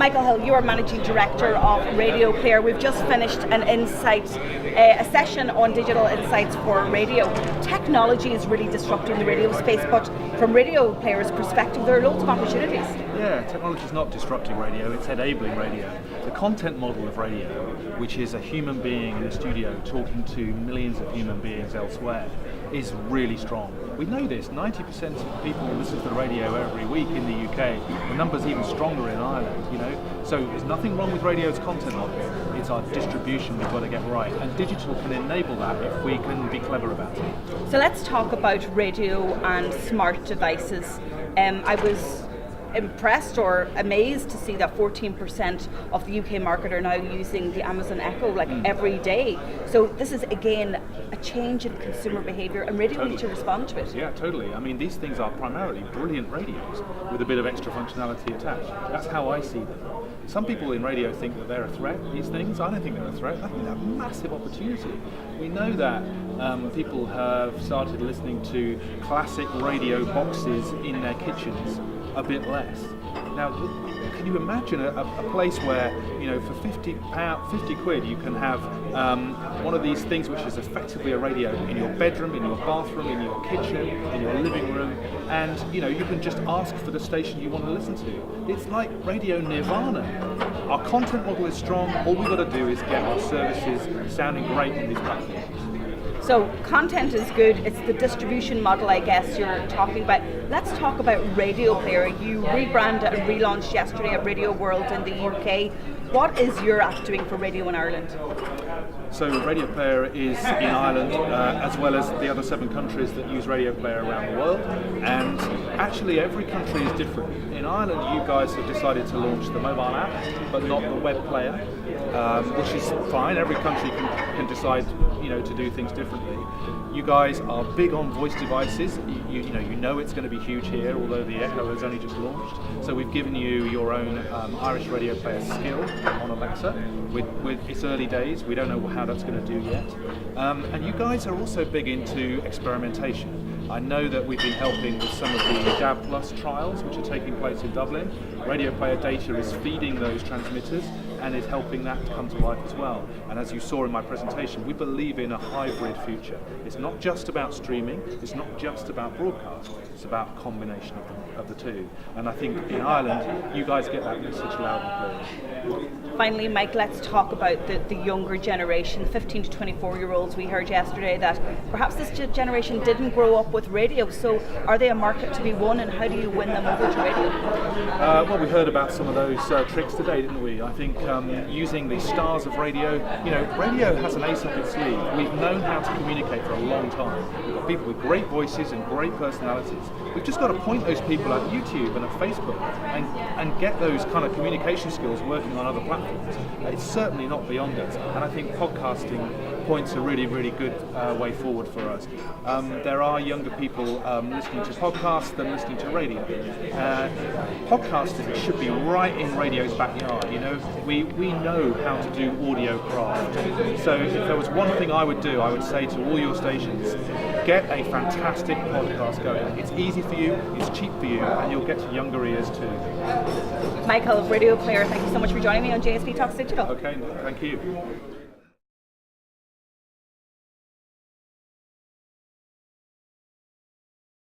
Michael Hill, you are Managing Director of Radio Player. We've just finished an insight, a session on digital insights for radio. Technology is really disrupting the radio space, but from Radio Player's perspective, there are loads of opportunities. Yeah, technology is not disrupting radio, it's enabling radio. The content model of radio, which is a human being in a studio talking to millions of human beings elsewhere, is really strong. We know this, 90% of people listen to the radio every week in the UK. The number's even stronger in Ireland, you know. So there's nothing wrong with radio's content model. It's our distribution we've got to get right. And digital can enable that if we can be clever about it. So let's talk about radio and smart devices. I was impressed or amazed to see that 14% of the UK market are now using the Amazon Echo every day. So this is again a change in consumer behaviour, and radio needs to respond to it. Yeah, totally. I mean, these things are primarily brilliant radios with a bit of extra functionality attached. That's how I see them. Some people in radio think that they're a threat, these things. I don't think they're a threat. I think they're a massive opportunity. We know that people have started listening to classic radio boxes in their kitchens a bit less. Now, can you imagine a place where, you know, for 50 quid you can have one of these things which is effectively a radio in your bedroom, in your bathroom, in your kitchen, in your living room, and you know, you can just ask for the station you want to listen to. It's like radio nirvana. Our content model is strong, all we've got to do is get our services sounding great on these platforms. So content is good, it's the distribution model I guess you're talking about. Let's talk about Radio Player. You rebranded and relaunched yesterday at Radio World in the UK. What is your app doing for radio in Ireland? So Radio Player is in Ireland as well as the other 7 countries that use Radio Player around the world, and actually every country is different. In Ireland you guys have decided to launch the mobile app but not the web player, which is fine. Every country can decide, you know, to do things differently. You guys are big on voice devices. You know it's going to be huge here, although the Echo has only just launched. So we've given you your own Irish Radio Player skill on Alexa. It's early days, we don't know how that's going to do yet. And you guys are also big into experimentation. I know that we've been helping with some of the DAB Plus trials which are taking place in Dublin. Radio Player data is feeding those transmitters and is helping that to come to life as well. And as you saw in my presentation, we believe in a hybrid future. It's not just about streaming, it's not just about broadcast, it's about a combination of the two. And I think in Ireland, you guys get that message loud and clear. Finally, Mike, let's talk about the younger generation, 15 to 24-year-olds. We heard yesterday that perhaps this generation didn't grow up with radio, so are they a market to be won, and how do you win them over to radio? Well, we heard about some of those tricks today, didn't we? I think using the stars of radio, you know, radio has an ace up its sleeve. We've known how to communicate for a long time. We've got people with great voices and great personalities. We've just got to point those people at YouTube and at Facebook and get those kind of communication skills working on other platforms. It's certainly not beyond us, and I think podcasting points a really, really good way forward for us. There are younger people listening to podcasts than listening to radio. Podcasting should be right in radio's backyard. You know, we know how to do audio craft. So if there was one thing I would do, I would say to all your stations, get a fantastic podcast going. It's easy for you, it's cheap for you, and you'll get to younger ears too. Michael of Radio Player, thank you so much for joining me on JSB Talks Digital. Okay, thank you.